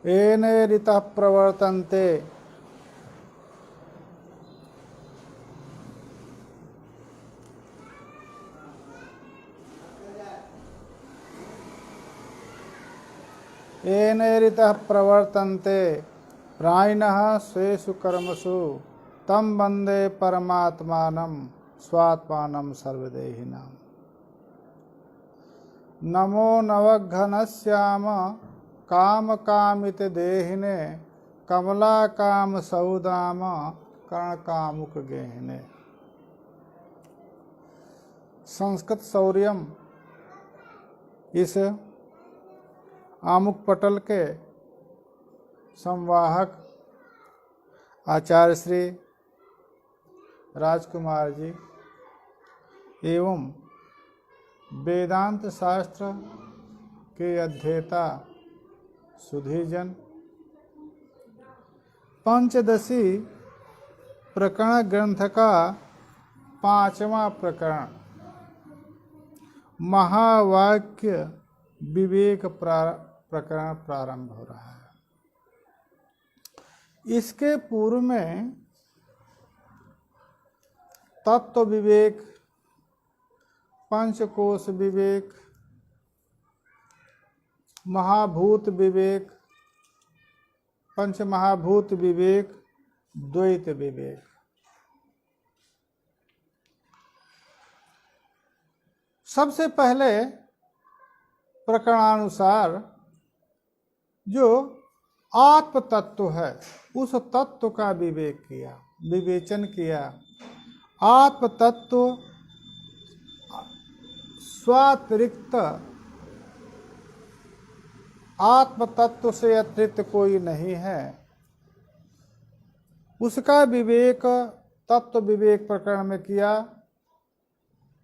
येने ऋतः प्रवर्तन्ते येने ऋतः प्रवर्तन्ते प्राणिनः स्वेषु कर्मसु तं वन्दे परमात्मानं स्वात्मानं सर्वदेहिनां। नमो नवघनश्याम कामकामित देहिने कमलाकाम सौदाम कर्णकामुक गेहिने। संस्कृत शौर्यम इस आमुक पटल के संवाहक आचार्य श्री राजकुमार जी एवं वेदांत शास्त्र के अध्येता सुधीजन पंचदशी प्रकरण ग्रंथ का 5वां प्रकरण महावाक्य विवेक प्रकरण प्रारंभ हो रहा है। इसके पूर्व में तत्व विवेक, पंचकोश विवेक, महाभूत विवेक, पंचमहाभूत विवेक, द्वैत विवेक, सबसे पहले प्रकरणानुसार जो आत्म तत्व है उस तत्व का विवेक किया, विवेचन किया। आत्म तत्व स्वातिरिक्त, आत्म तत्व से अतिरिक्त कोई नहीं है, उसका विवेक तत्व विवेक प्रकरण में किया।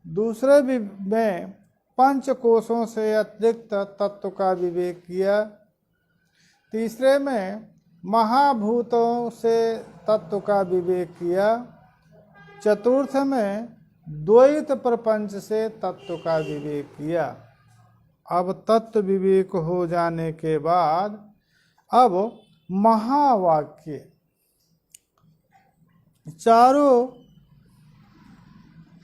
दूसरे में पंच कोशों से अतिरिक्त तत्व का विवेक किया। तीसरे में महाभूतों से तत्व का विवेक किया। चतुर्थ में द्वैत प्रपंच से तत्व का विवेक किया। अब तत्व विवेक हो जाने के बाद अब महावाक्य, चारों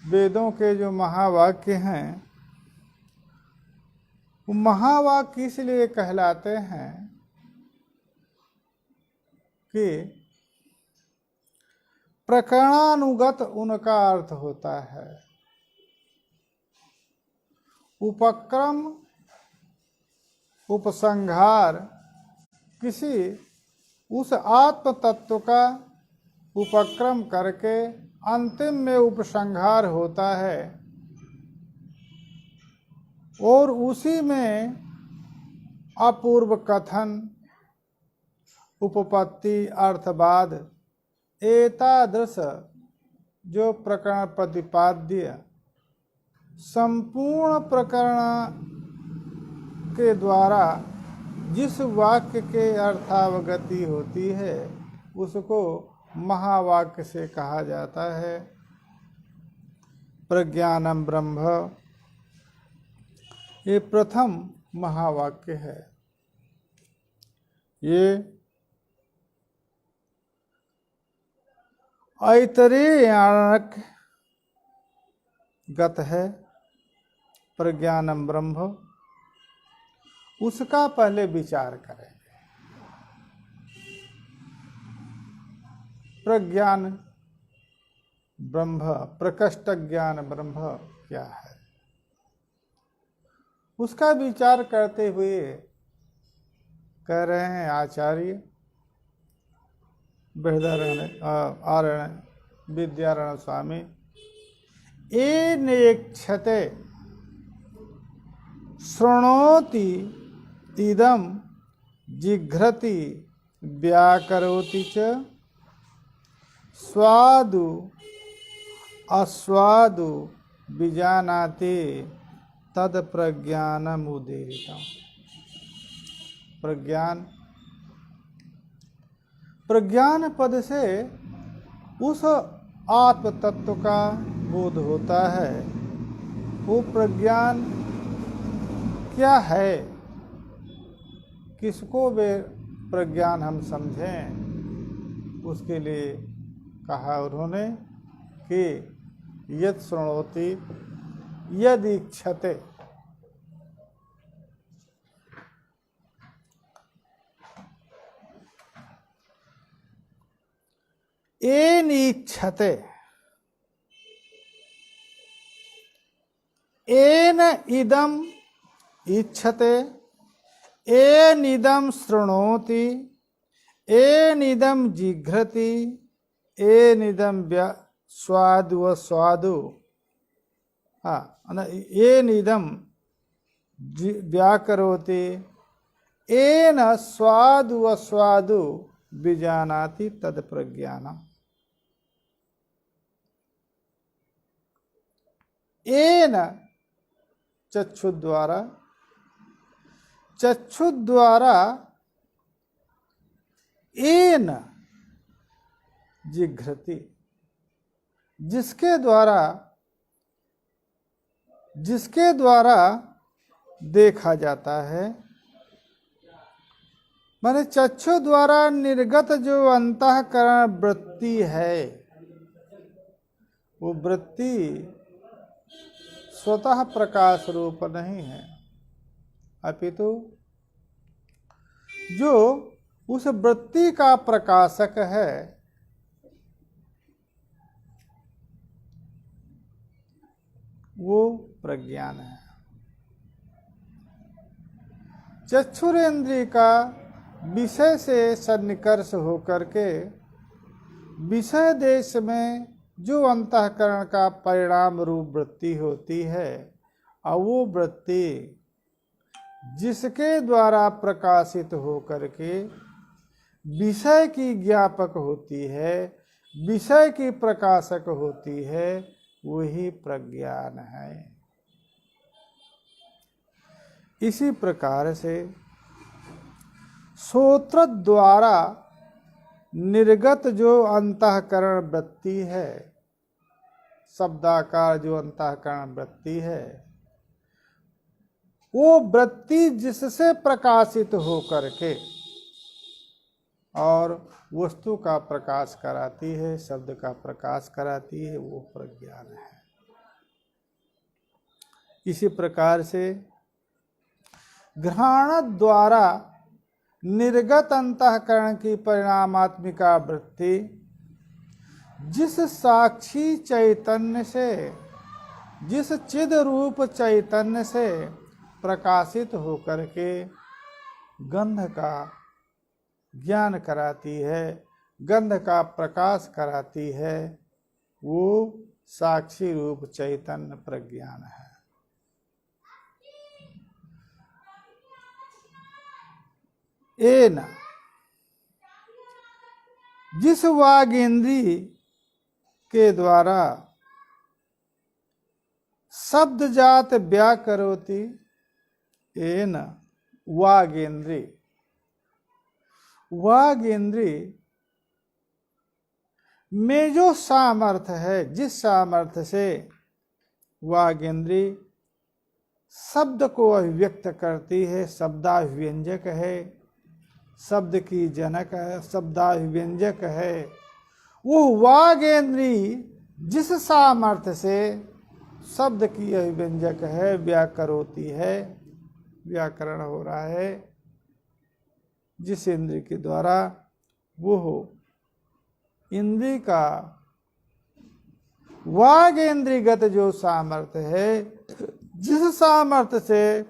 वेदों के जो महावाक्य हैं वो महावाक्य इसलिए कहलाते हैं कि प्रकरणानुगत उनका अर्थ होता है। उपक्रम उपसंहार किसी उस आत्म तत्व का उपक्रम करके अंतिम में उपसंहार होता है और उसी में अपूर्व कथन, उपपत्ति, अर्थवाद, एतादृश जो प्रकरण प्रतिपाद्य संपूर्ण प्रकरण के द्वारा जिस वाक्य के अर्थावगति होती है उसको महावाक्य से कहा जाता है। प्रज्ञानम ब्रह्म ये प्रथम महावाक्य है। ये ऐतरेयानक गत है। प्रज्ञानम ब्रह्म उसका पहले विचार करेंगे। प्रज्ञान ब्रह्म, प्रकृष्ट ज्ञान ब्रह्म क्या है, उसका विचार करते हुए कह रहे हैं आचार्य आरण्य विद्यारण स्वामी, ये नेक्षते शृणोति इदम जिघ्रति व्याकरोति च स्वादु अस्वादु विजानाति तद प्रज्ञानम उदीरितम। प्रज्ञान पद से उस आत्म तत्व का बोध होता है। वो प्रज्ञान क्या है, किसको वे प्रज्ञान हम समझें, उसके लिए कहा उन्होंने कि यत् शृणोति यद् इच्छते, येन इच्छते, येन इदम इच्छते, येन इदम शृणोति, येन इदम जिघ्रति, येन इदम स्वादु व स्वादु, येन इदम व्याकरोति, येन स्वादु व स्वादु विजानाति तद प्रज्ञानम। येन चक्षु द्वारा, चक्षु द्वारा येन जिघ्रति, जिसके द्वारा देखा जाता है, माने चक्षु द्वारा निर्गत जो अंतःकरण वृत्ति है, वो वृत्ति स्वतः प्रकाश रूप नहीं है, अपितु जो उस वृत्ति का प्रकाशक है वो प्रज्ञान है। चक्षुरेंद्रिय का विषय से सन्निकर्ष होकर के विषय देश में जो अंतःकरण का परिणाम रूप वृत्ति होती है, और वो वृत्ति जिसके द्वारा प्रकाशित होकर के विषय की ज्ञापक होती है, विषय की प्रकाशक होती है, वही प्रज्ञान है। इसी प्रकार से श्रोत्र द्वारा निर्गत जो अंतःकरण वृत्ति है, शब्दाकार जो अंतःकरण वृत्ति है, वो वृत्ति जिससे प्रकाशित होकर के और वस्तु का प्रकाश कराती है, शब्द का प्रकाश कराती है, वो प्रज्ञान है। इसी प्रकार से घ्राण द्वारा निर्गत अंतःकरण की परिणामात्मिका वृत्ति जिस साक्षी चैतन्य से, जिस चिद रूप चैतन्य से प्रकाशित होकर के गंध का ज्ञान कराती है, गंध का प्रकाश कराती है, वो साक्षी रूप चैतन्य प्रज्ञान है। एन जिस वागेंद्री के द्वारा शब्द जात व्याकरोति, एन वागेंद्री, वागेंद्री में जो सामर्थ्य है, जिस सामर्थ्य से वागेंद्री शब्द को अभिव्यक्त करती है, शब्दाभिव्यंजक है, शब्द की जनक है, शब्दाभिव्यंजक है, वो वागेंद्री जिस सामर्थ्य से शब्द की अभिव्यंजक है, व्याकरोती है, व्याकरण हो रहा है, जिस इंद्रिय के द्वारा वो इंद्रिय का वागेंद्रियगत जो सामर्थ्य है, जिस सामर्थ्य से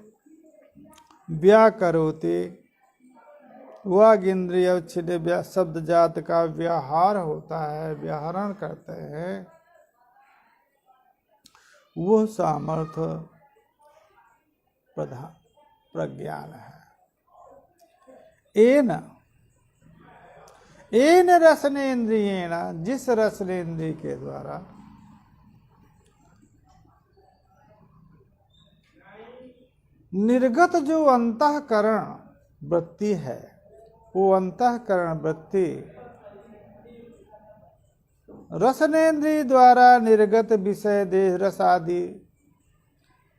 व्याकरोति, वागेंद्रिय अवच्छिन्न शब्द जात का व्यवहार होता है, व्याहरण करते हैं, वो सामर्थ्य प्रधान प्रज्ञान है। एन एन रसनेन्द्रियेण, जिस रसनेन्द्रिय के द्वारा निर्गत जो अंतःकरण वृत्ति है, वो अंतःकरण वृत्ति रसनेन्द्रिय द्वारा निर्गत विषय देश रस आदि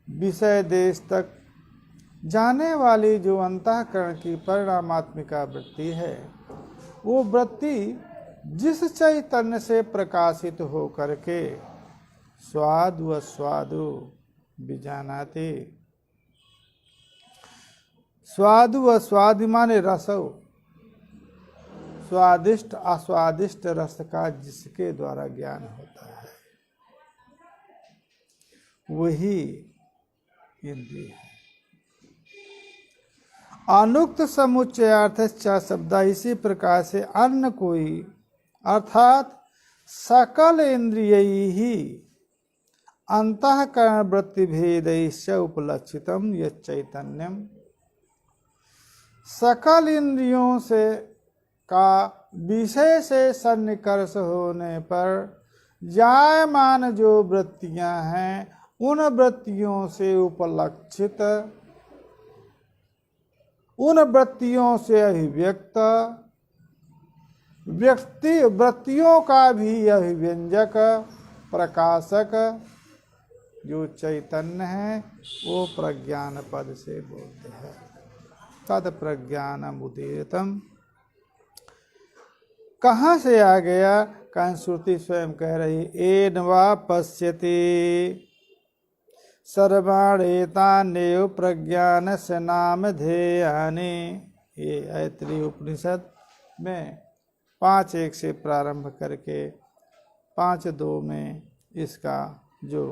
विषय देश तक जाने वाली जो अंतःकरण की परिणामात्मिका वृत्ति है, वो वृत्ति जिस चैतन्य से प्रकाशित हो करके स्वाद व स्वादु बीजानाति, स्वादु व स्वादि माने रसो, स्वादिष्ट अस्वादिष्ट रस का जिसके द्वारा ज्ञान होता है वही इंद्रिय है। अनुक्त समुच्चयार्थ शब्द इसी प्रकार से अन्य कोई अर्थात सकल इंद्रिय ही अंतःकरण वृत्ति भेदैश्च उपलक्षितम यत् चैतन्यम, सकल इंद्रियों से का विषय से सन्निकर्ष होने पर जायमान जो वृत्तियां हैं उन वृत्तियों से उपलक्षित, उन वृत्तियों से अभिव्यक्त व्यक्ति वृत्तियों का भी अभिव्यंजक प्रकाशक जो चैतन्य है वो प्रज्ञान पद से बोलते हैं। तद प्रज्ञानम उदीरितम कहाँ से आ गया? कहीं श्रुति स्वयं कह रही एन वा पश्यति सर्वाणेतान्येव प्रज्ञान से नाम ध्येयानि। ये ऐतरेय उपनिषद में 5:1 से प्रारंभ करके 5:2 में इसका जो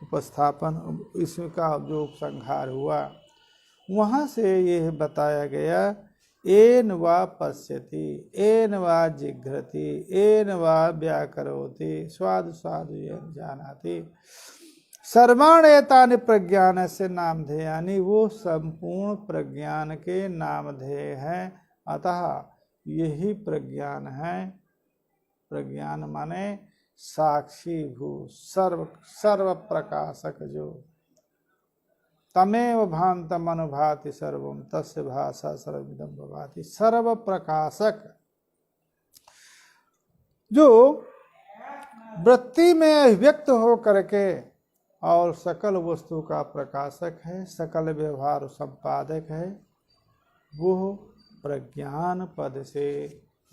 उपस्थापन, इसका जो उपसंहार हुआ, वहाँ से यह बताया गया एन वा पश्यति, एन वा जिघ्रति, एन वा व्याकरोति, स्वादु स्वादु जानाति, सर्वाण्येतानि प्रज्ञान से नामधेयानि, वो संपूर्ण प्रज्ञान के नामधेय हैं। अतः यही प्रज्ञान है। प्रज्ञान माने साक्षी भू सर्व प्रकाशक, जो तमेव भान्तम अनुभाति सर्वम तस्य भाषा सर्वमिदं भवाति, सर्व प्रकाशक जो वृत्ति में अभिव्यक्त हो करके और सकल वस्तु का प्रकाशक है, सकल व्यवहार संपादक है, वो प्रज्ञान पद से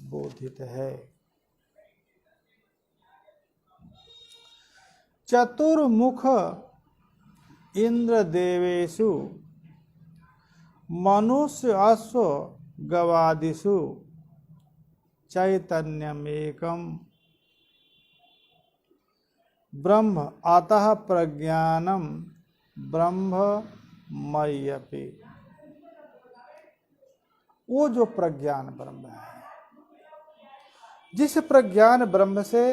बोधित है। चतुर्मुख इंद्र देवेषु मनुष्य अश्व गवादिषु चैतन्यमेकम ब्रह्म अतः प्रज्ञानम ब्रह्ममय्यपि। वो जो प्रज्ञान ब्रह्म है, जिस प्रज्ञान ब्रह्म से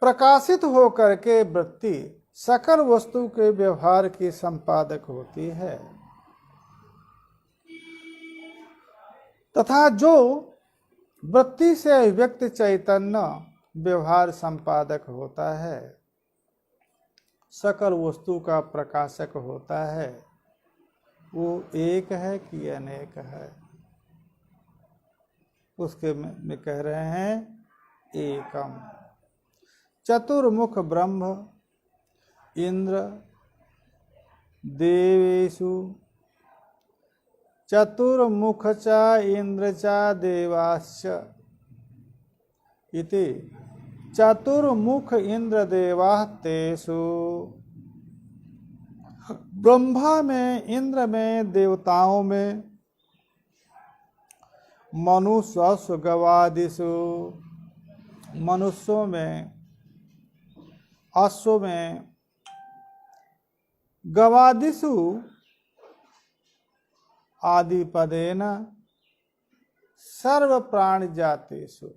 प्रकाशित होकर के वृत्ति सकल वस्तु के व्यवहार की संपादक होती है, तथा जो वृत्ति से अभिव्यक्त चैतन्य व्यवहार संपादक होता है, सकल वस्तु का प्रकाशक होता है, वो एक है कि अनेक है? उसके में कह रहे हैं एकम। चतुर्मुख ब्रह्म इंद्र देवेषु, चतुर्मुख च इंद्र च देवाश्च इति चतुर्मुख इंद्र देवा तेषु। ब्रह्मा में, इंद्र में, देवताओं में, मनुष्य गवादिषु, मनुष्यों में, अश्व में, गवादिषु आदि पदेन सर्व प्राणी जातेषु।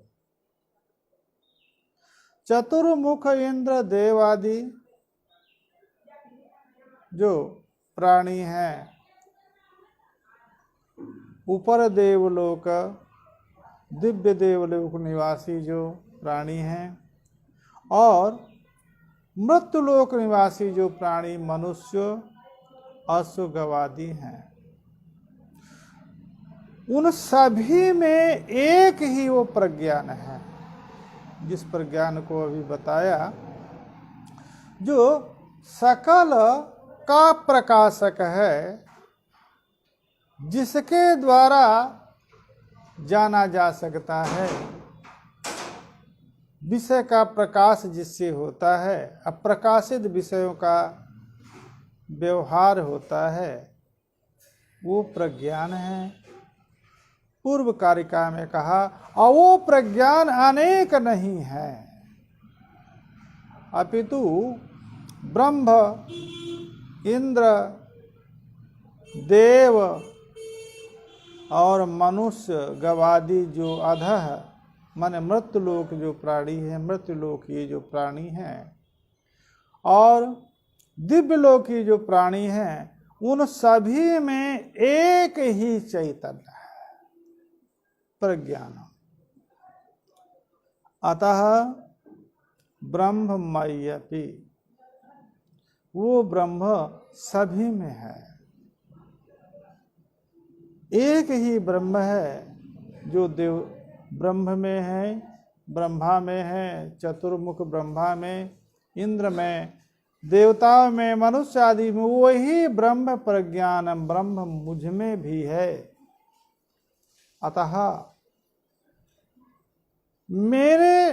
चतुर्मुख इंद्र देवादि जो प्राणी हैं, ऊपर देवलोक दिव्य देवलोक निवासी जो प्राणी हैं, और मृत्युलोक निवासी जो प्राणी मनुष्य अश्व गवादि हैं, उन सभी में एक ही वो प्रज्ञान है, जिस प्रज्ञान को अभी बताया, जो सकल का प्रकाशक है, जिसके द्वारा जाना जा सकता है। विषय का प्रकाश जिससे होता है, अप्रकाशित विषयों का व्यवहार होता है, वो प्रज्ञान है। पूर्व कारिका में कहा, और वो प्रज्ञान अनेक नहीं है, अपितु ब्रह्म, इंद्र, देव और मनुष्य गवादि जो अधः माने मृत्युलोक जो प्राणी है, मृत्युलोक ये जो प्राणी हैं, और दिव्यलोकी जो प्राणी हैं, उन सभी में एक ही चैतन्य है, प्रज्ञान। अतः ब्रह्ममय्यपि, वो ब्रह्म सभी में है। एक ही ब्रह्म है जो देव ब्रह्म में है, ब्रह्मा में है, चतुर्मुख ब्रह्मा में, इंद्र में, देवताओं में, मनुष्य आदि में, वही ब्रह्म प्रज्ञान ब्रह्म मुझ में भी है। अतः मेरे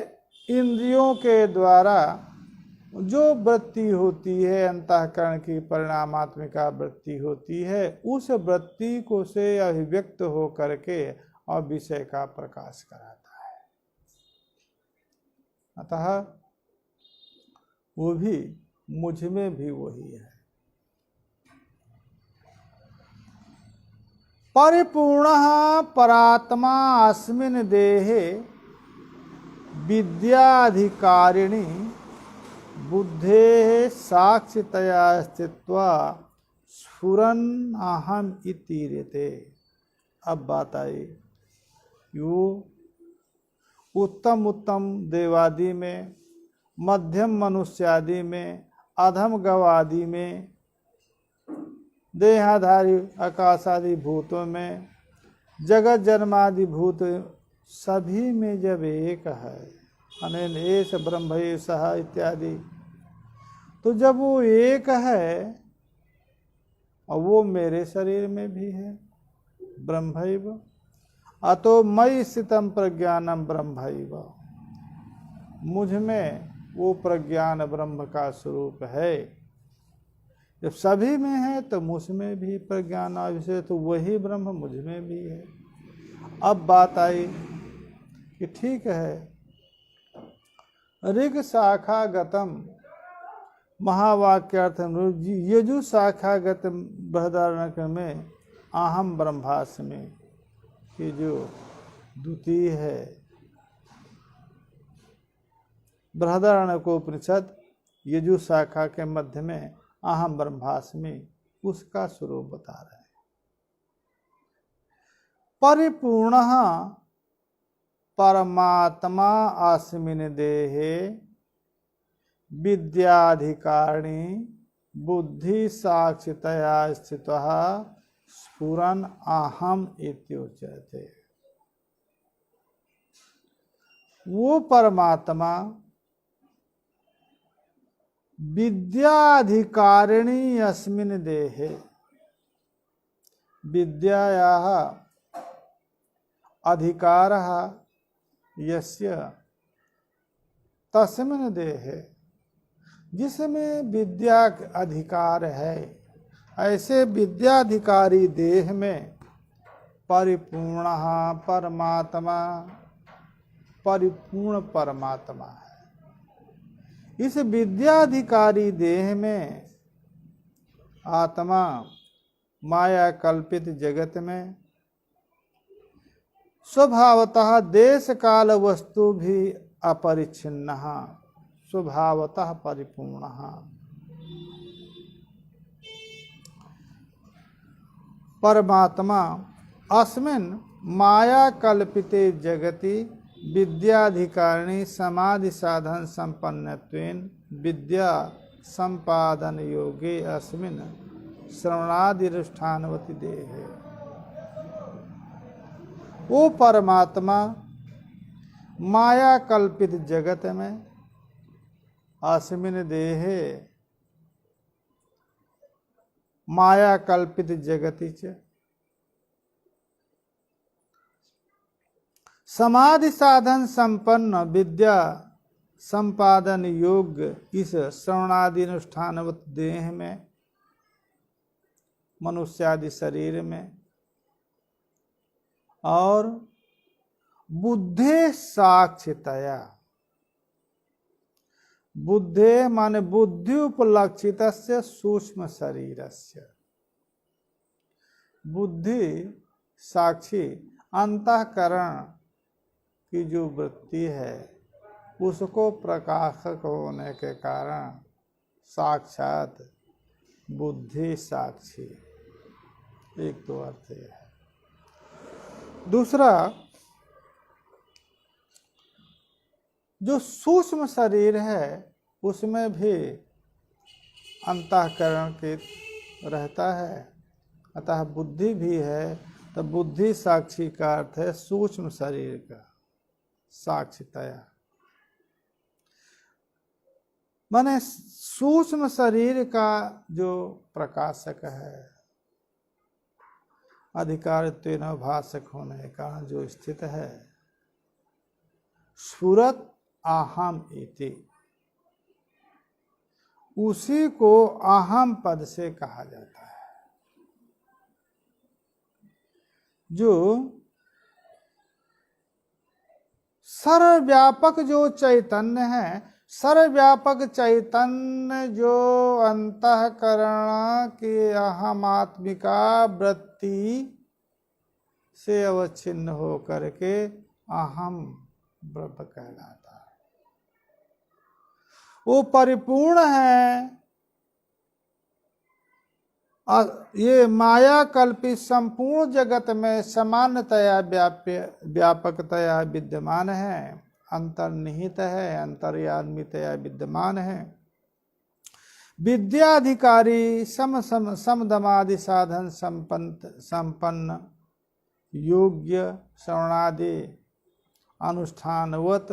इंद्रियों के द्वारा जो वृत्ति होती है, अंतःकरण की परिणामात्मिका वृत्ति होती है, उस वृत्ति को से अभिव्यक्त हो करके और विषय का प्रकाश कराता है। अतः वो भी मुझ में भी वही है। परिपूर्णः परात्मा अस्मिन् देहे विद्याधिकारिणी बुद्धेः साक्षितया स्थित्वा स्फुरन् अहम् इतीयते। अब बात आई, यो उत्तम उत्तम देवादि में, मध्यम मनुष्यादि में, अधम गवादि में, देहाधारी आकाशादि भूतों में, जगत जन्मादि भूत सभी में जब एक है, अनेन एष ब्रह्म सह इत्यादि, तो जब वो एक है और वो मेरे शरीर में भी है, ब्रह्मैव अतो मयि स्थितं प्रज्ञानम ब्रह्मैव, मुझ में वो प्रज्ञान ब्रह्म का स्वरूप है। जब सभी में है तो मुझ में भी प्रज्ञान विषय, तो वही ब्रह्म मुझ में भी है। अब बात आई कि ठीक है, ऋग शाखागतम महावाक्यार्थम यजु शाखागत बृहदारण्यक में अहम ब्रह्मास्मि की जो द्वितीय है, बृहदारण्यकोपनिषद यजु शाखा के मध्य में अहम ब्रह्मास्मि, उसका स्वरूप बता रहे हैं। परिपूर्णः परमात्मा अस्मिन् देहे विद्याधिकारिणी बुद्धि साक्षितया स्थितः स्फुरन् अहम् इत्युच्यते। वो परमात्मा विद्याधिकारिणी अस्मिन् देहे, विद्यायाः अधिकारः यस्य तस्मिन् देहे, जिसमें विद्या अधिकार है, ऐसे विद्याधिकारी देह में परिपूर्ण परमात्मा, परिपूर्ण परमात्मा है। इस विद्याधिकारी देह में आत्मा माया कल्पित जगत में स्वभावतः देश काल वस्तु भी अपरिच्छिन्न, स्वभावतः परिपूर्ण। परमात्मा अस्मिन् माया कल्पिते जगति विद्याधिकारिणी समाधि साधन संपन्नत्वेन विद्या संपादन योगे अस्मिन् श्रवणादिष्ठानवती देहे। वो परमात्मा माया कल्पित जगत में अस्मिन् देहे माया कल्पित जगति च। समाधि साधन संपन्न विद्या संपादन योग्य इस श्रवणादि अनुष्ठानवत देह में, मनुष्यादि शरीर में, और बुद्धे साक्षितया, बुद्धे माने बुद्धि उपलक्षित सूक्ष्म शरीरस्य, बुद्धि साक्षी अंतःकरण की जो वृत्ति है उसको प्रकाशक होने के कारण साक्षात बुद्धि साक्षी। एक तो अर्थ यह है। दूसरा, जो सूक्ष्म शरीर है उसमें भी अंतःकरण के रहता है, अतः बुद्धि भी है, तो बुद्धि साक्षी का अर्थ है सूक्ष्म शरीर का साक्षितया, माने सूक्ष्म शरीर का जो प्रकाशक है, अधिकारित्वेन भाषक होने के कारण जो स्थित है, स्फुरत अहम इति, उसी को अहम पद से कहा जाता है। जो सर्वव्यापक जो चैतन्य है, सर्वव्यापक चैतन्य जो अंतःकरण की अहमात्मिका वृत्ति से अवच्छिन्न हो करके अहम ब्रह्म कहलाता है। वो परिपूर्ण है। ये माया कल्पित संपूर्ण जगत में सामान्यतया व्यापकतया विद्यमान है, अंतर्निहित है, अंतर्यामीतया विद्यमान है। विद्याधिकारी समदमादि साधन संपन्न योग्य श्रवणादि अनुष्ठानवत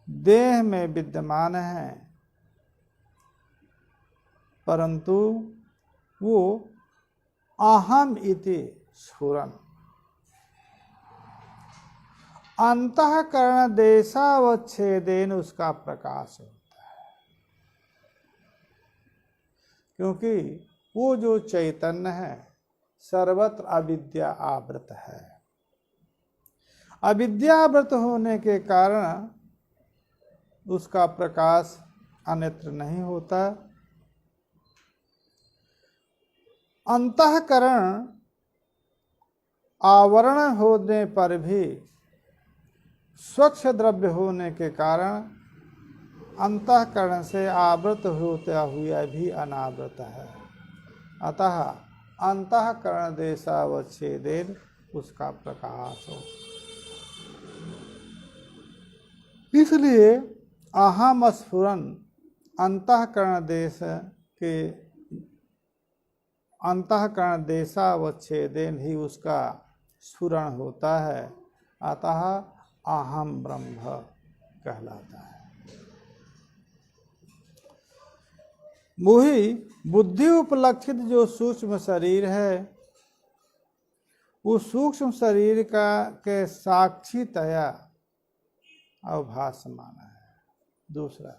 देह में विद्यमान है, परंतु वो अहम इति स्फुरन् अंतःकरण देशावच्छेदेन उसका प्रकाश होता है। क्योंकि वो जो चैतन्य है सर्वत्र अविद्या आवृत है, अविद्यावृत होने के कारण उसका प्रकाश अन्यत्र नहीं होता। अंतःकरण आवरण होने पर भी स्वच्छ द्रव्य होने के कारण अंतःकरण से आवृत होता हुआ भी अनावृत है, अतः अंतःकरण देशावच्छेदेन उसका प्रकाश हो। इसलिए अहम स्फुरन् अंतःकरण देश के अंतःकरण देशावच्छेदेन ही उसका स्फुरण होता है, अतः अहम ब्रह्म कहलाता है। वही बुद्धि उपलक्षित जो सूक्ष्म शरीर है, उस सूक्ष्म शरीर का के साक्षीतया अवभासमान है। दूसरा,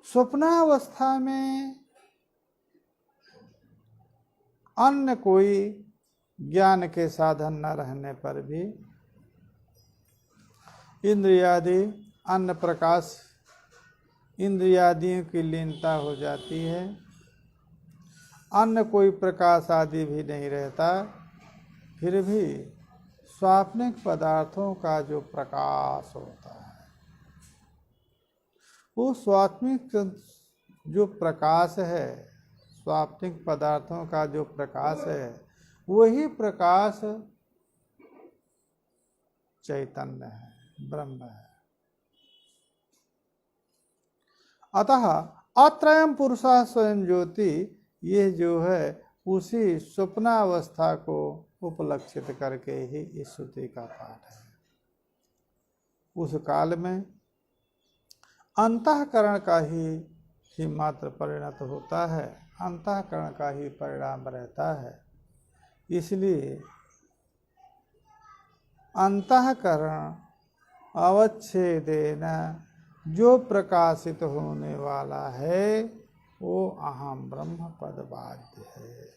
स्वप्नावस्था में अन्य कोई ज्ञान के साधन न रहने पर भी इंद्रियादि अन्य प्रकाश इंद्रियादियों की लीनता हो जाती है, अन्य कोई प्रकाश आदि भी नहीं रहता, फिर भी स्वाप्निक पदार्थों का जो प्रकाश होता है, वो स्वात्मिक जो प्रकाश है, स्वाप्निक पदार्थों का जो प्रकाश है, वही प्रकाश चैतन्य है, ब्रह्म है। अतः अत्रयम् पुरुषः स्वयं ज्योति, ये जो है उसी स्वप्नावस्था को उपलक्षित करके ही इस श्रुति का पाठ है। उस काल में अंतःकरण का ही मात्र परिणत होता है, अंतःकरण का ही परिणाम रहता है। इसलिए अंतःकरण अवच्छेदेन जो प्रकाशित होने वाला है वो अहम ब्रह्म पद बाध्य है।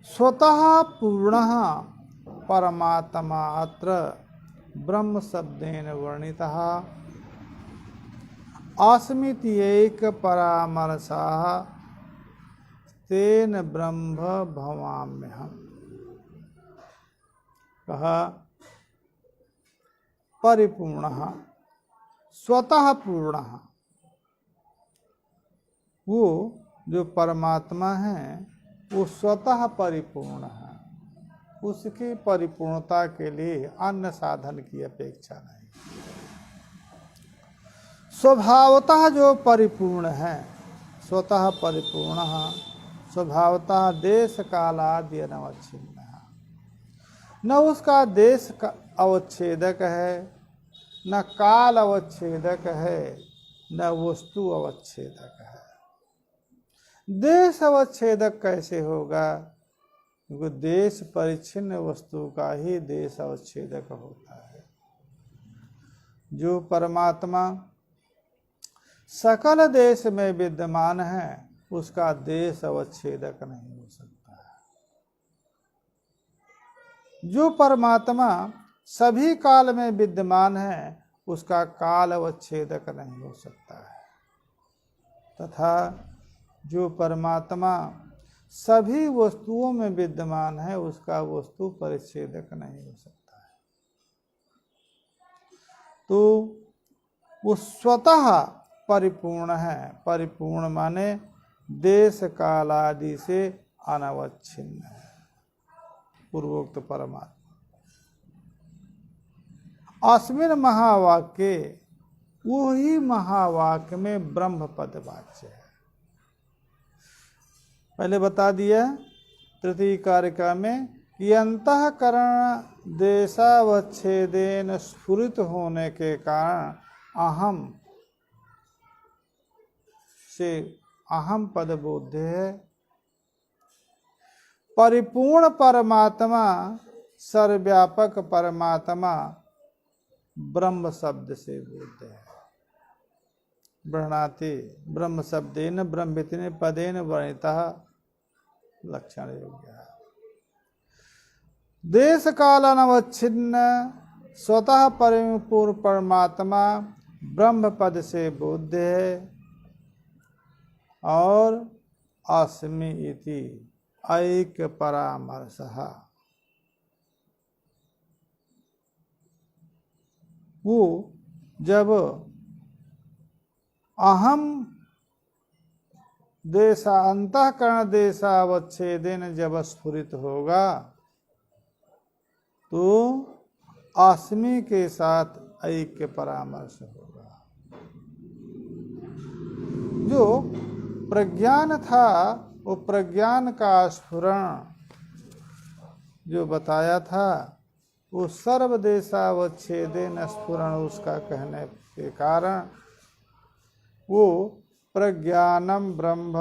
स्वतः पूर्णः परमात्मा अत्र ब्रह्म शब्देन वर्णितः अस्मिति एक परामर्शः तेन ब्रह्म भवाम्यहम्। कहा परिपूर्णः स्वतः पूर्णः, वो जो परमात्मा है वो स्वतः परिपूर्ण है, उसकी परिपूर्णता के लिए अन्य साधन की अपेक्षा नहीं। स्वभावतः जो परिपूर्ण है, स्वतः परिपूर्ण स्वभावतः देश कालादि अनवच्छिन्न है, न उसका देश का अवच्छेदक है, न काल अवच्छेदक है, न वस्तु अवच्छेदक है। देश अवच्छेदक कैसे होगा? क्योंकि देश परिच्छिन्न वस्तु का ही देश अवच्छेदक होता है। जो परमात्मा सकल देश में विद्यमान है उसका देश अवच्छेदक नहीं हो सकता है। जो परमात्मा सभी काल में विद्यमान है उसका काल अवच्छेदक नहीं हो सकता है, तथा जो परमात्मा सभी वस्तुओं में विद्यमान है उसका वस्तु परिच्छेदक नहीं हो सकता है। तो वो स्वतः परिपूर्ण है। परिपूर्ण माने देश काल आदि से अनवच्छिन्न है पूर्वोक्त परमात्मा। अस्मिन महावाक्य, वही महावाक्य में ब्रह्म पद वाच्य है। पहले बता दिया तृतीय कारिका में कि अंतःकरण देशावच्छेदेन स्फुरित होने के कारण अहम से अहम पद बोध्य है। परिपूर्ण परमात्मा सर्वव्यापक परमात्मा ब्रह्म शब्द से बोध्य है। ब्रह्णाति ब्रह्म शब्देन ब्रह्मवितिने पदेन वर्णितः लक्षण योग्य। देश काल अनवच्छिन्न स्वतः परिपूर्ण परमात्मा ब्रह्म पद से बोध्य है। और अस्मि इति ऐक्य परामर्शः, वो जब अहम देशा अंतःकरण देशावच्छेदेन जब स्फुरित होगा तो अस्मि के साथ ऐक्य परामर्श होगा। जो प्रज्ञान था वो प्रज्ञान का स्फुरण जो बताया था वो सर्वदेशावच्छेदेन स्फुरण, उसका कहने के कारण वो प्रज्ञानम ब्रह्म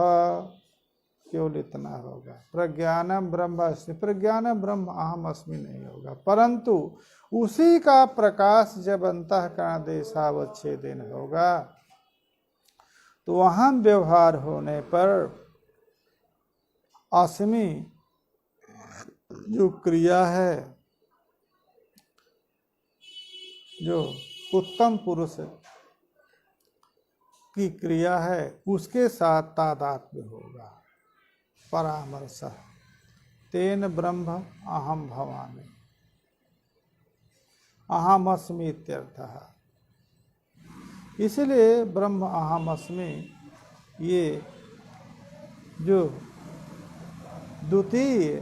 केवल इतना होगा। प्रज्ञानम ब्रह्म अस्मि, प्रज्ञानम ब्रह्म अहम अस्मि नहीं होगा, परंतु उसी का प्रकाश जब अंतःकरण देशावच्छेदेन होगा तो अहम व्यवहार होने पर अस्मि जो क्रिया है, जो उत्तम पुरुष की क्रिया है उसके साथ तादात्म्य होगा। परामर्श तेन ब्रह्म अहम भवामि, अहम अस्मि इत्यर्थः। इसलिए ब्रह्म अहम अस्मि ये जो द्वितीय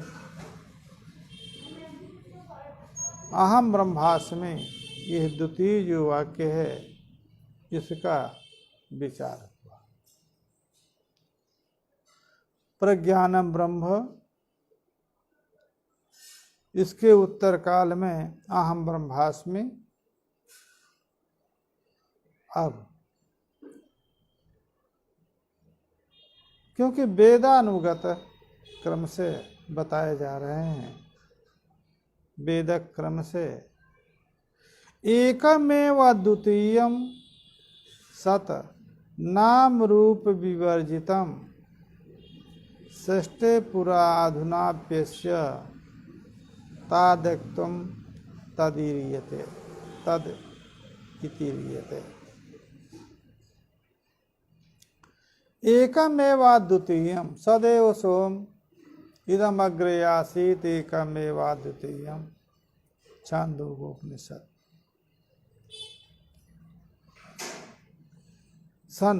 अहम ब्रह्मास्मि, यह द्वितीय जो वाक्य है इसका विचार हुआ। प्रज्ञानम ब्रह्म, इसके उत्तर काल में अहम ब्रह्मास्मि। अब क्योंकि वेदानुगत क्रम से बताए जा रहे हैं, वेदक क्रम से। एकमेव अद्वितीयम सत नाम रूप विवर्जितम षष्ठे पुरा अधुनाप्यस्य तादक्तम तदीरियते तद इतिरियते। एकमेव अद्वितीयम सदैव सोम इदम अग्रे आसीत एकमेव अद्वितीयम छांदोग्योपनिषद। सन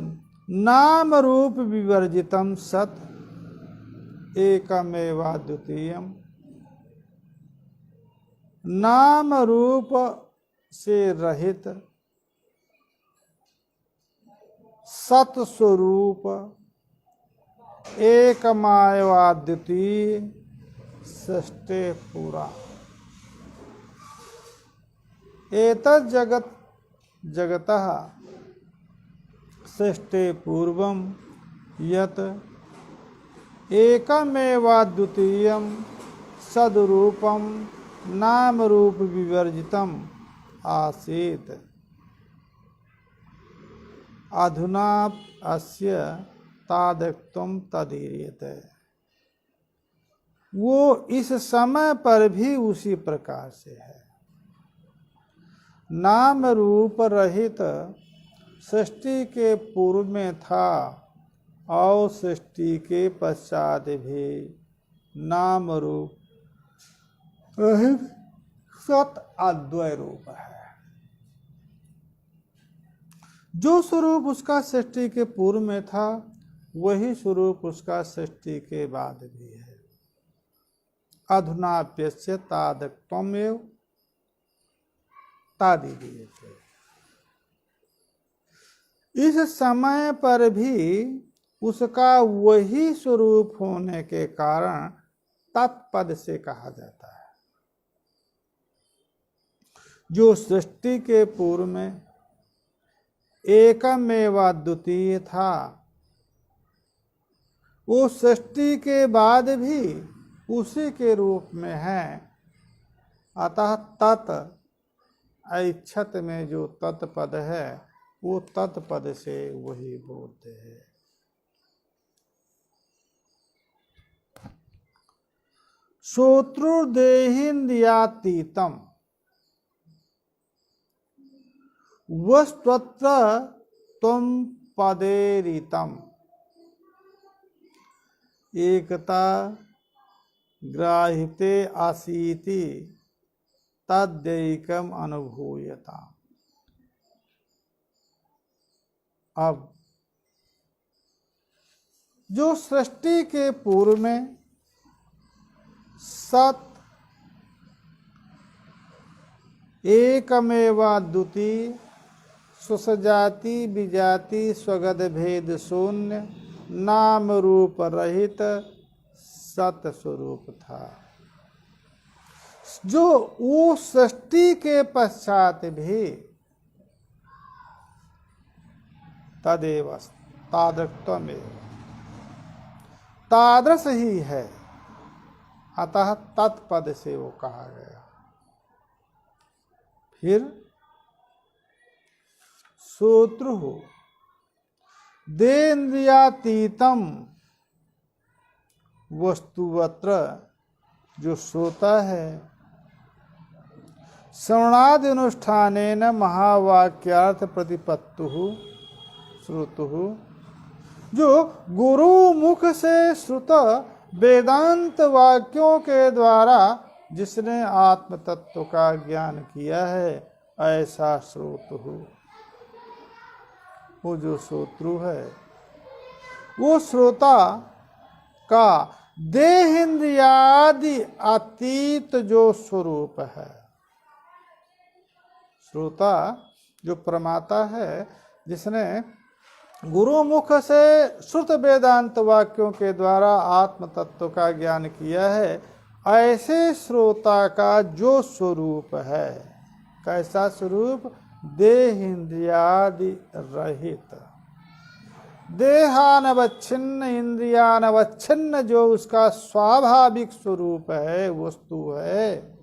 नाम रूप विवर्जितम सत एकमेव अद्वितीयम। नाम रूप से रहित सत स्वरूप एकमेव अद्वितीय षष्ठे पुरा। एतत् जगत जगतः षष्ठे पूर्वम यत एकमेवाद्वितीयं सद्रूपम नाम रूप विवर्जितम आसीत अधुना अस्य तादक्तम तदीरियते। वो इस समय पर भी उसी प्रकार से है। नाम रूप रहित सृष्टि के पूर्व में था और सृष्टि के पश्चात भी नाम रूप रहित सत अद्वय रूप है। जो स्वरूप उसका सृष्टि के पूर्व में था वही स्वरूप उसका सृष्टि के बाद भी है। अधुनाप्यस्य तादक्तमेव तादीरियते। इस समय पर भी उसका वही स्वरूप होने के कारण तत्पद से कहा जाता है। जो सृष्टि के पूर्व में एकमेवाद्वितीय था वो सृष्टि के बाद भी उसी के रूप में है। अतः तत् ऐच्छत में जो तत्पद है वो तत्पद से वही बोलते हैं। श्रोत्रुदेहिन्द्रियातीतम वस्त्वत्र त्वं पदेरितम एकता ग्राहिते आसीति तद्दैकम अनुभूयता। अब जो सृष्टि के पूर्व में सत एकमेवाद्वितीय स्वसजाति विजाति स्वगत भेद शून्य नाम रूप रहित सत स्वरूप था, जो वो सृष्टि के पश्चात भी तदेव तादृक्तमेव तादृश ही है। अतः तत्पद से वो कहा गया। फिर श्रोत्रु देन्द्रियातीतम वस्तुवत्र जो श्रोता है श्रवणादि अनुष्ठानेन महावाक्यार्थ प्रतिपत्तु श्रुतु जो गुरु मुख से श्रुत वेदांत वाक्यों के द्वारा जिसने आत्म तत्व का ज्ञान किया है ऐसा श्रोतु। वो जो श्रोत्रु है वो श्रोता का देहेन्द्रियादि अतीत जो स्वरूप है। श्रोता जो प्रमाता है जिसने गुरुमुख से श्रुत वेदांत वाक्यों के द्वारा आत्म तत्व का ज्ञान किया है, ऐसे श्रोता का जो स्वरूप है, कैसा स्वरूप? देहेन्द्रियादि रहित। देहानवच्छिन्न इंद्रियानवच्छिन्न जो उसका स्वाभाविक स्वरूप है, वस्तु है,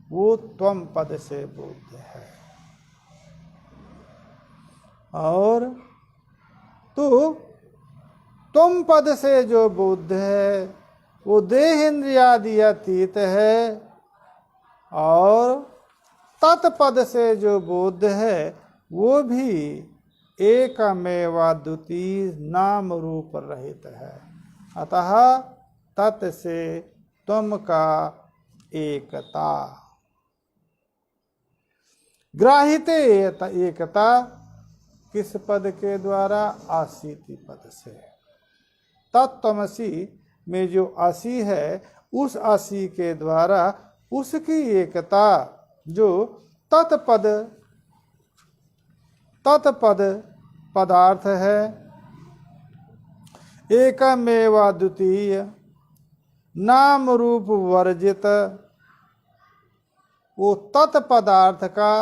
वो त्वम पद से बोध्य है। और तो तुम पद से जो बोध्य है वो देह इंद्रियादि अतीत है, और तत्पद से जो बोध है वो भी एकमेवा द्वितीय नाम रूप रहित है। अतः तत् से तुम का एकता। ग्राहिते एकता किस पद के द्वारा? आसीति पद से। तत्त्वमसि में जो आसी है उस आसी के द्वारा उसकी एकता जो तत्पद पदार्थ है, एकमेवा द्वितीय नाम रूप वर्जित, वो तत्पदार्थ का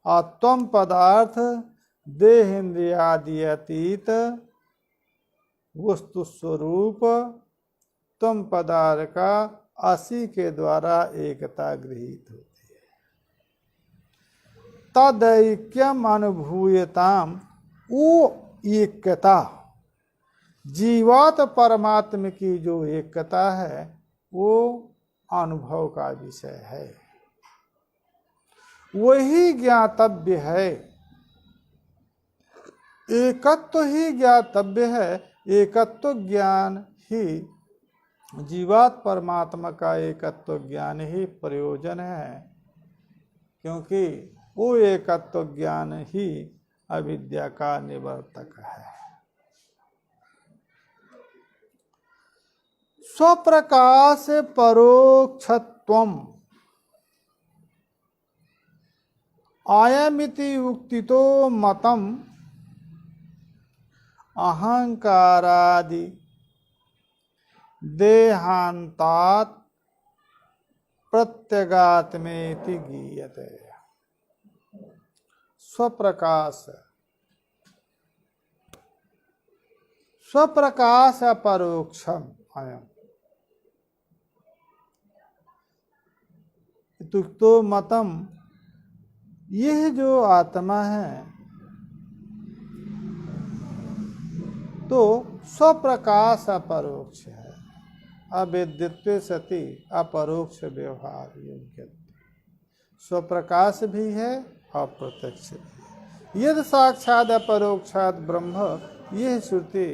आत्म पदार्थ देह इंद्रियादि अतीत वस्तु स्वरूप तुम पदार्थ का आसी के द्वारा एकता गृहीत होती है। तदैक्यम अनुभूयताम, वो एकता जीवात परमात्म की जो एकता है वो अनुभव का विषय है, वही ज्ञातव्य है। एकत्व ही ज्ञातव्य है। एकत्व ज्ञान ही जीवात परमात्मा का एकत्व ज्ञान ही प्रयोजन है, क्योंकि वो एकत्व ज्ञान ही अविद्या का निवर्तक है। स्वप्रकाश परोक्षत्वम आयमिति उक्तितो मतम अहंकारादि देहांतात प्रत्यगात्मेति गीयते। स्वप्रकाश अपरोक्षम अयम इत्युक्तो मतम, यह जो आत्मा है तो स्वप्रकाश अपरोक्ष है। अवेद्यत्वे सति अपरोक्ष व्यवहार योग्य। स्वप्रकाश भी है, अप्रत्यक्ष भी है। यदि साक्षात अपरोक्षात ब्रह्म, यह श्रुति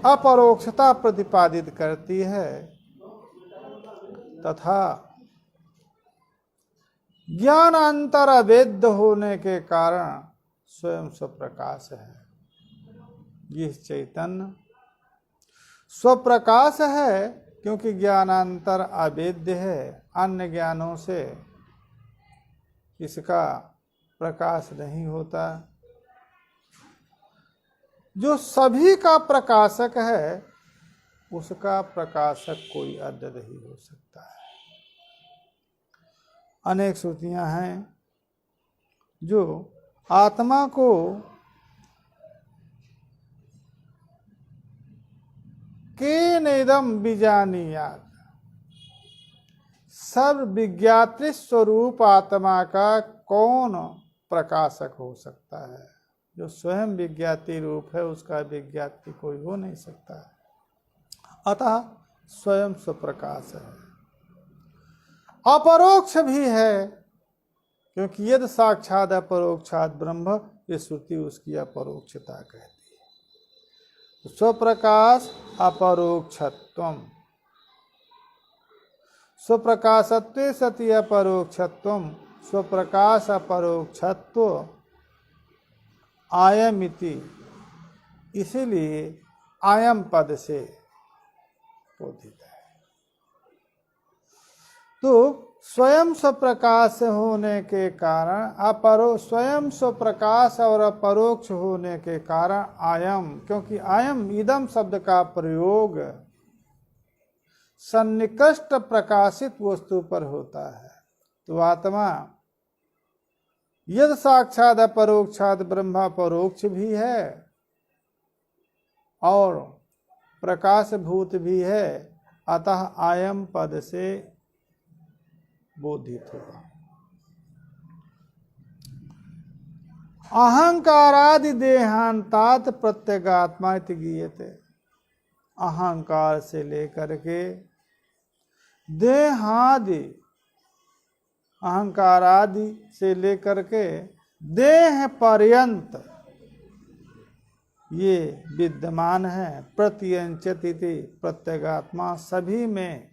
अपरोक्षता प्रतिपादित करती है, तथा ज्ञानांतर अवेद्य होने के कारण स्वयं स्वप्रकाश है। यह चैतन्य स्वप्रकाश है, क्योंकि ज्ञानांतर अवेद्य है, अन्य ज्ञानों से इसका प्रकाश नहीं होता। जो सभी का प्रकाशक है, उसका प्रकाशक कोई अन्य नहीं हो सकता है। अनेक श्रुतियां हैं जो आत्मा को केनेदम बीजानीयात, सर्व विज्ञात्री स्वरूप आत्मा का कौन प्रकाशक हो सकता है? जो स्वयं विज्ञाति रूप है उसका विज्ञाति कोई हो नहीं सकता है। अतः स्वयं स्वप्रकाश है। अपरोक्ष भी है, क्योंकि यदि साक्षात अपरोक्षात ब्रह्म, ये श्रुति उसकी अपरोक्षता कहती है। स्वप्रकाश अपरोक्षत्वम, स्वप्रकाशत्वे सति अपरोक्षत्वम, स्वप्रकाश अपरोक्षत्व आयमिति, इसीलिए आयम पद से बोधित है। तो स्वयं स्वप्रकाश होने के कारण स्वयं स्वप्रकाश और अपरोक्ष होने के कारण आयम, क्योंकि आयम इदम शब्द का प्रयोग सन्निकृष्ट प्रकाशित वस्तु पर होता है। तो आत्मा यद साक्षात अपरोक्षात ब्रह्मा परोक्ष भी है और प्रकाश भूत भी है, अतः आयम पद से बोधित हुआ। अहंकारादि देहांतात प्रत्यगात्मा इति गीयते। अहंकार से लेकर के देहादि, अहंकारादि से लेकर के देह पर्यंत ये विद्यमान है। प्रत्यंचत इति प्रत्यगात्मा सभी में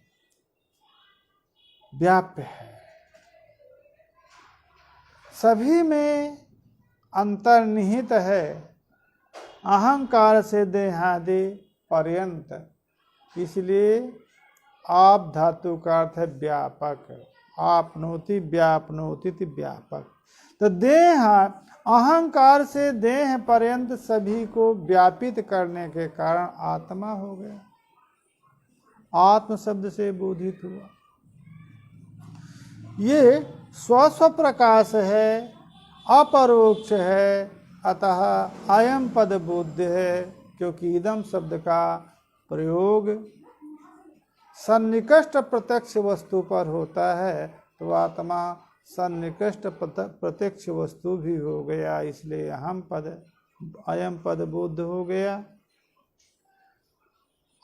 व्याप्य है, सभी में अंतर्निहित है। अहंकार से देहादि पर्यंत, इसलिए आप धातु का अर्थ है व्यापक। आपनोति व्यापनोति व्यापक। तो देह, अहंकार से देह पर्यंत सभी को व्यापित करने के कारण आत्मा हो गया, आत्म शब्द से बोधित हुआ। ये स्वस्व प्रकाश है, अपरोक्ष है, अतः अयम पद बोध्य है। क्योंकि इदम शब्द का प्रयोग सन्निकष्ट प्रत्यक्ष वस्तु पर होता है, तो आत्मा सन्निकष्ट प्रत्यक्ष वस्तु भी हो गया, इसलिए अयम पद बोध हो गया।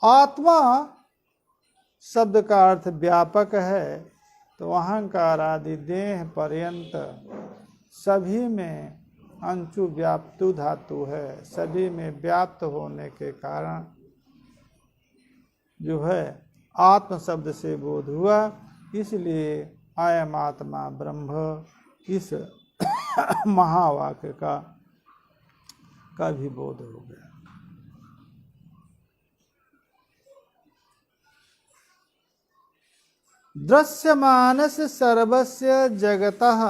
आत्मा शब्द का अर्थ व्यापक है, तो अहंकार आदि देह पर्यंत सभी में अंशु व्याप्तु धातु है, सभी में व्याप्त होने के कारण जो है आत्म शब्द से बोध हुआ। इसलिए अयम आत्मा ब्रह्म इस महावाक्य का भी बोध हो गया। दृश्यमानस्य सर्वस्य जगतः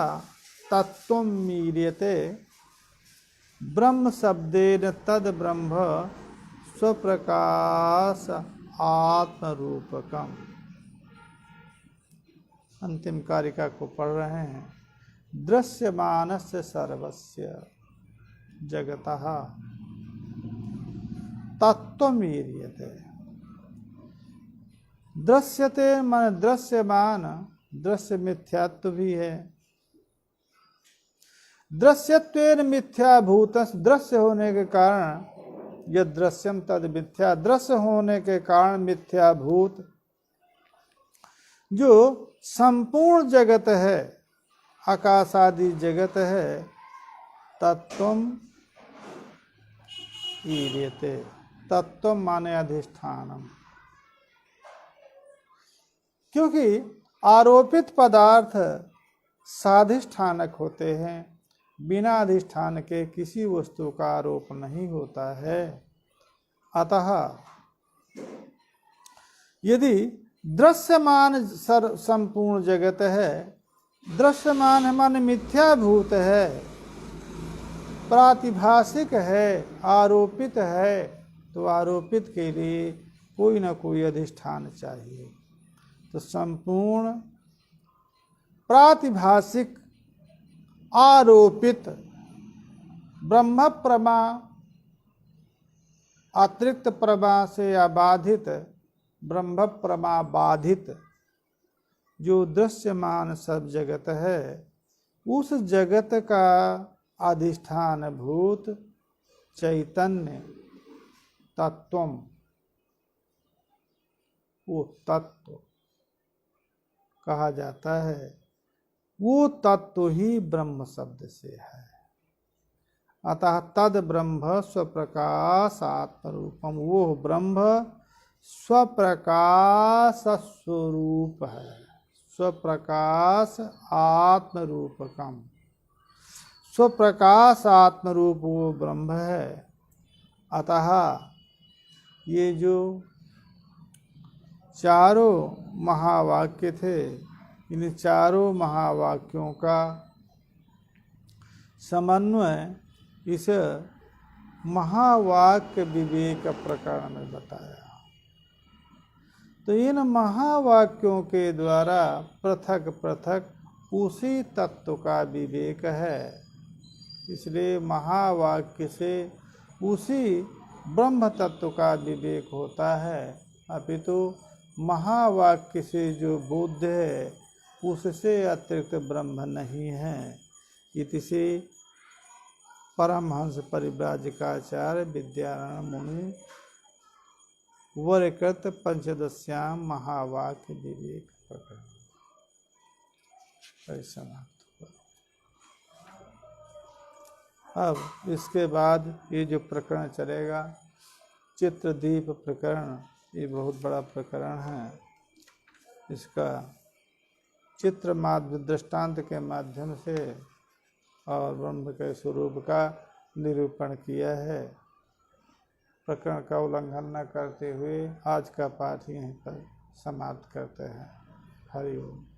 तत्त्वं मीर्यते ब्रह्म शब्देन तद ब्रह्म स्वप्रकाश आत्मरूपकम। अंतिम कारिका को पढ़ रहे हैं। दृश्यमानस्य सर्वस्य जगतः तत्त्वमीर्यते। दृश्यते मन दृश्यमान, दृश्य मिथ्यात्व भी है। दृश्यत्वेन मिथ्याभूत, दृश्य होने के कारण यद दृश्यम तद मिथ्या, दृश्य होने के कारण मिथ्याभूत जो संपूर्ण जगत है, आकाशादि जगत है, तत्वम ईर्यते। तत्व माने अधिष्ठानम, क्योंकि आरोपित पदार्थ साधिष्ठानक होते हैं, बिना अधिष्ठान के किसी वस्तु का आरोप नहीं होता है। अतः यदि दृश्यमान संपूर्ण जगत है, दृश्यमान है माने मिथ्याभूत है, प्रातिभाषिक है, आरोपित है, तो आरोपित के लिए कोई न कोई अधिष्ठान चाहिए। तो संपूर्ण प्रातिभाषिक आरोपित ब्रह्म प्रमा अतिरिक्त प्रमा से अबाधित, ब्रह्म प्रमा बाधित जो दृश्यमान सब जगत है, उस जगत का अधिष्ठान भूत चैतन्य तत्वम, वो तत्व कहा जाता है। वो तत्व ही ब्रह्म शब्द से है। अतः तद ब्रह्म स्वप्रकाश आत्मरूपम, वो ब्रह्म स्वप्रकाश स्वरूप है, स्वप्रकाश आत्मरूपकम, स्वप्रकाश आत्मरूप वो ब्रह्म है। अतः ये जो चारों महावाक्य थे, इन चारों महावाक्यों का समन्वय इस महावाक्य विवेक प्रकरण में बताया। तो इन महावाक्यों के द्वारा पृथक पृथक उसी तत्व का विवेक है। इसलिए महावाक्य से उसी ब्रह्म तत्व का विवेक होता है, अपितु महावाक्य से जो बोध है उससे अतिरिक्त ब्रह्म नहीं है। इतिसे परमहंस परिव्राजकाचार्य विद्यारण्य मुनि वर्कृत पंचदश्याम महावाक्य विवेक प्रकरण। अब इसके बाद ये जो प्रकरण चलेगा चित्रदीप प्रकरण, ये बहुत बड़ा प्रकरण है। इसका चित्र माध्य दृष्टांत के माध्यम से और ब्रह्म के स्वरूप का निरूपण किया है। प्रकरण का उल्लंघन न करते हुए आज का पाठ यहीं पर समाप्त करते हैं। हरि ओम।